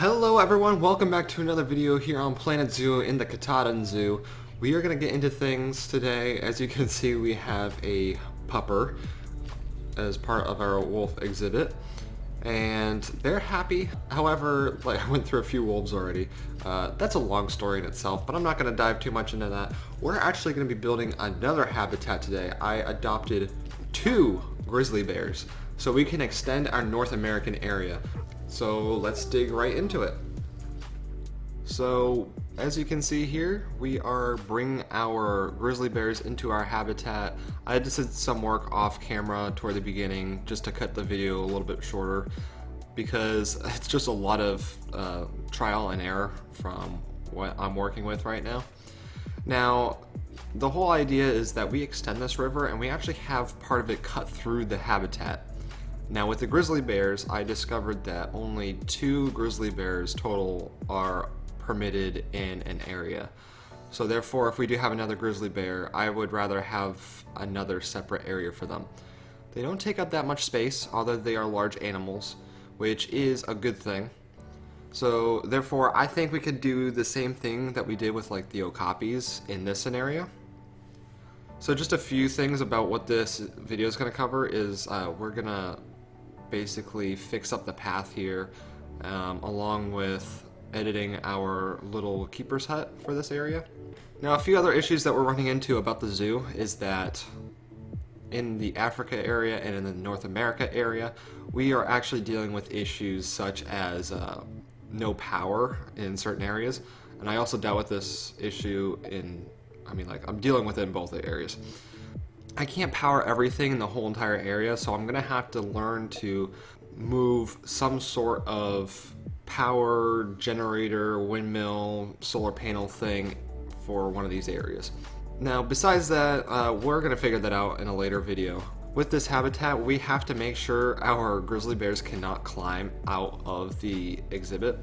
Hello everyone, welcome back to another video here on Planet Zoo in the Katahdin Zoo. We are going to get into things today. As you can see, we have a pupper as part of our wolf exhibit, and they're happy. However, I went through a few wolves already. That's a long story in itself, but I'm not going to dive too much into that. We're actually going to be building another habitat today. I adopted 2 grizzly bears, so we can extend our North American area. So let's dig right into it. So as you can see here, we are bringing our grizzly bears into our habitat. I just did some work off camera toward the beginning just to cut the video a little bit shorter because it's just a lot of trial and error from what I'm working with right now. Now, the whole idea is that we extend this river and we actually have part of it cut through the habitat. Now with the grizzly bears, I discovered that only 2 grizzly bears total are permitted in an area. So therefore, if we do have another grizzly bear, I would rather have another separate area for them. They don't take up that much space, although they are large animals, which is a good thing. So therefore, I think we could do the same thing that we did with like the okapis in this scenario. So just a few things about what this video is going to cover is we're going to basically fix up the path here along with editing our little keeper's hut for this area. Now, a few other issues that we're running into about the zoo is that in the Africa area and in the North America area, we are actually dealing with issues such as no power in certain areas. And I also dealt with this issue I'm dealing with it in both the areas. I can't power everything in the whole entire area, so I'm gonna have to learn to move some sort of power generator, windmill, solar panel thing for one of these areas. Now, besides that, we're gonna figure that out in a later video. With this habitat, we have to make sure our grizzly bears cannot climb out of the exhibit.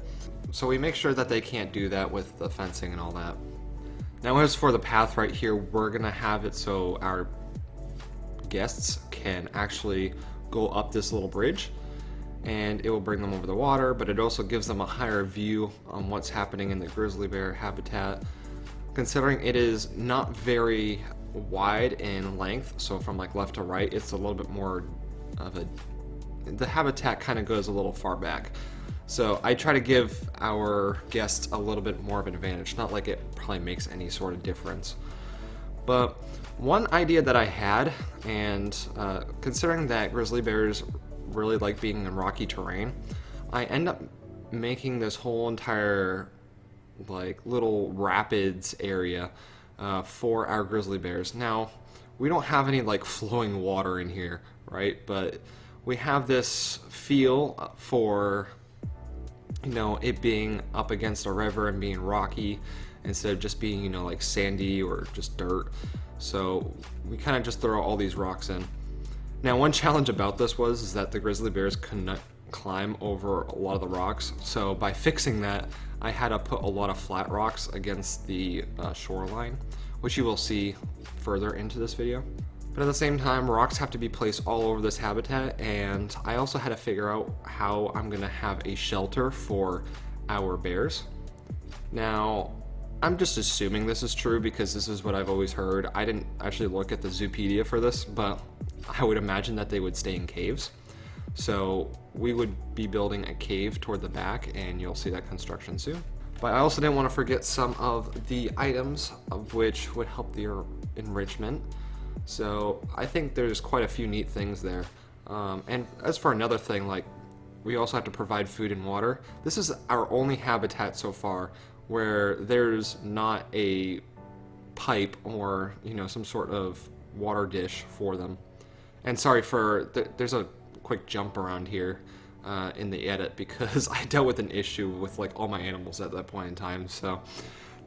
So we make sure that they can't do that with the fencing and all that. Now, as for the path right here, we're gonna have it so our guests can actually go up this little bridge and it will bring them over the water, but it also gives them a higher view on what's happening in the grizzly bear habitat, considering it is not very wide in length. So from like left to right, it's a little bit more of the habitat kind of goes a little far back. So I try to give our guests a little bit more of an advantage, not like it probably makes any sort of difference. But one idea that I had, and considering that grizzly bears really like being in rocky terrain, I end up making this whole entire like little rapids area for our grizzly bears. Now, we don't have any like flowing water in here, right? But we have this feel for, you know, it being up against a river and being rocky instead of just being, you know, like sandy or just dirt. So we kind of just throw all these rocks in. Now, one challenge about this is that the grizzly bears couldn't climb over a lot of the rocks. So by fixing that, I had to put a lot of flat rocks against the shoreline, which you will see further into this video. But at the same time, rocks have to be placed all over this habitat, and I also had to figure out how I'm gonna have a shelter for our bears. Now, I'm just assuming this is true because this is what I've always heard. I didn't actually look at the Zoopedia for this, but I would imagine that they would stay in caves. So we would be building a cave toward the back, and you'll see that construction soon. But I also didn't want to forget some of the items of which would help the enrichment. So I think there's quite a few neat things there. And as for another thing, like we also have to provide food and water. This is our only habitat so far where there's not a pipe or, you know, some sort of water dish for them. And sorry for, there's a quick jump around here in the edit because I dealt with an issue with like all my animals at that point in time. So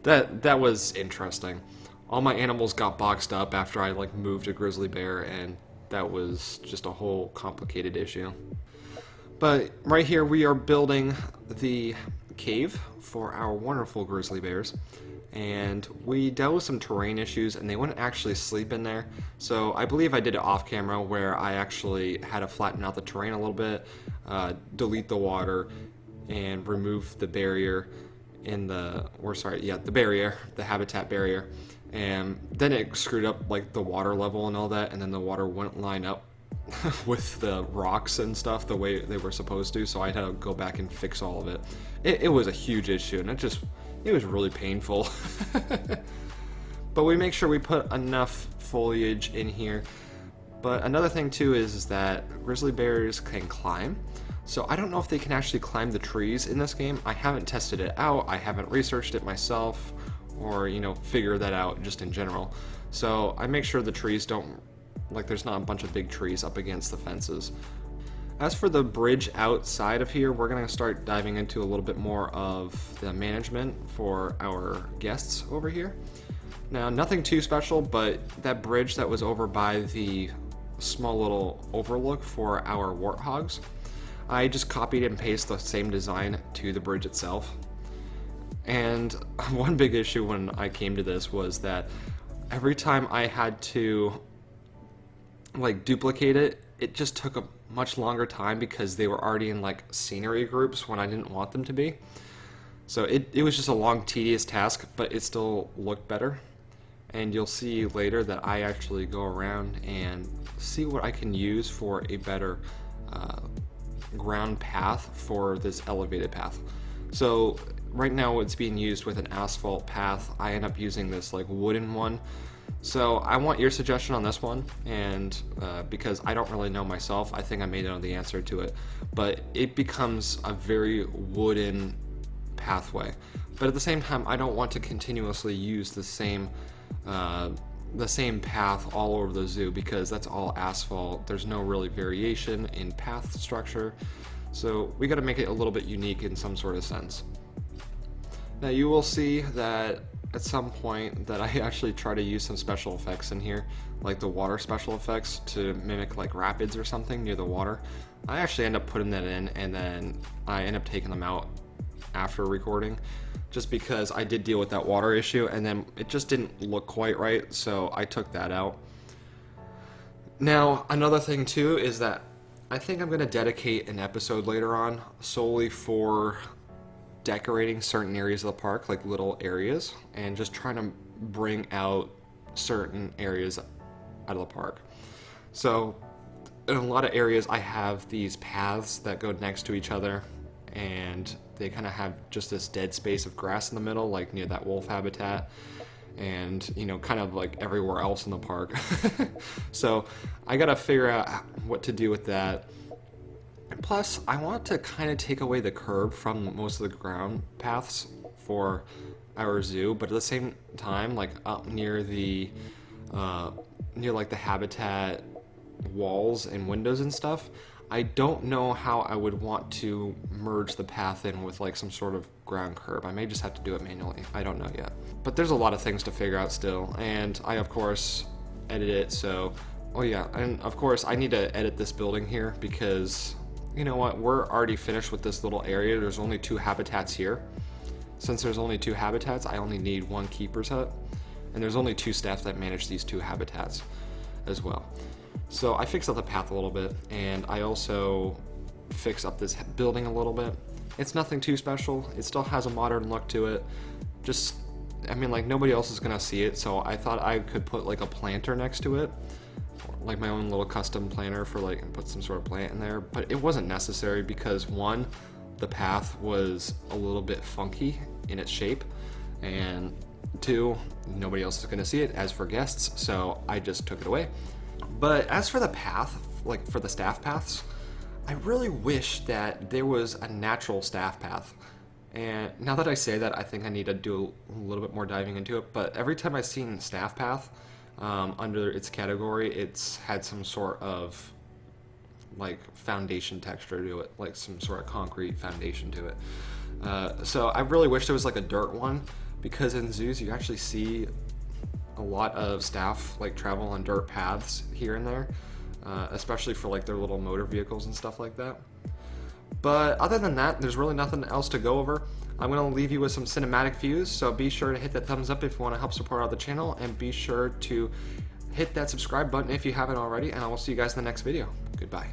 that was interesting. All my animals got boxed up after I like moved a grizzly bear, and that was just a whole complicated issue. But right here we are building the cave for our wonderful grizzly bears, and we dealt with some terrain issues and they wouldn't actually sleep in there. So I believe I did it off camera where I actually had to flatten out the terrain a little bit, delete the water, and remove the barrier in the, or sorry, yeah, the barrier, the habitat barrier. And then it screwed up like the water level and all that, and then the water wouldn't line up with the rocks and stuff the way they were supposed to, so I had to go back and fix all of it. It was a huge issue, and it was really painful. But we make sure we put enough foliage in here. But another thing too is that grizzly bears can climb. So I don't know if they can actually climb the trees in this game. I haven't tested it out, I haven't researched it myself, or figure that out just in general. So I make sure the trees don't, like there's not a bunch of big trees up against the fences. As for the bridge outside of here, we're gonna start diving into a little bit more of the management for our guests over here. Now, nothing too special, but that bridge that was over by the small little overlook for our warthogs, I just copied and pasted the same design to the bridge itself. And one big issue when I came to this was that every time I had to like duplicate it, it just took a much longer time because they were already in like scenery groups when I didn't want them to be. So it was just a long, tedious task, but it still looked better. And you'll see later that I actually go around and see what I can use for a better ground path for this elevated path. So right now it's being used with an asphalt path. I end up using this like wooden one. So I want your suggestion on this one, and because I don't really know myself, I think I may know the answer to it, but it becomes a very wooden pathway. But at the same time, I don't want to continuously use the same path all over the zoo, because that's all asphalt. There's no really variation in path structure, so we got to make it a little bit unique in some sort of sense. Now you will see that at some point that I actually try to use some special effects in here, like the water special effects to mimic like rapids or something near the water. I actually end up putting that in, and then I end up taking them out after recording, just because I did deal with that water issue and then it just didn't look quite right, so I took that out. Now another thing too is that I think I'm going to dedicate an episode later on solely for decorating certain areas of the park, like little areas, and just trying to bring out certain areas out of the park. So in a lot of areas I have these paths that go next to each other, and they kind of have just this dead space of grass in the middle, like near that wolf habitat, and kind of like everywhere else in the park. So I gotta figure out what to do with that. Plus, I want to kind of take away the curb from most of the ground paths for our zoo, but at the same time, like up near the near like the habitat walls and windows and stuff, I don't know how I would want to merge the path in with like some sort of ground curb. I may just have to do it manually. I don't know yet. But there's a lot of things to figure out still, and I of course edit it, so oh yeah, and of course I need to edit this building here because you know what, we're already finished with this little area. There's only 2 habitats here. Since there's only 2 habitats, I only need 1 keeper's hut, and there's only 2 staff that manage these 2 habitats as well. So I fixed up the path a little bit, and I also fixed up this building a little bit. It's nothing too special. It still has a modern look to it. Just, I mean, like nobody else is gonna see it, so I thought I could put like a planter next to it, like my own little custom planter for like put some sort of plant in there, but it wasn't necessary because 1, the path was a little bit funky in its shape, and 2, nobody else is gonna see it as for guests, so I just took it away. But as for the path, like for the staff paths, I really wish that there was a natural staff path. And now that I say that, I think I need to do a little bit more diving into it, but every time I've seen staff path under its category, it's had some sort of like foundation texture to it, like some sort of concrete foundation to it. So I really wish there was like a dirt one, because in zoos you actually see a lot of staff like travel on dirt paths here and there, especially for like their little motor vehicles and stuff like that. But other than that, there's really nothing else to go over. I'm going to leave you with some cinematic views, so be sure to hit that thumbs up if you want to help support out the channel, and be sure to hit that subscribe button if you haven't already, and I will see you guys in the next video. Goodbye.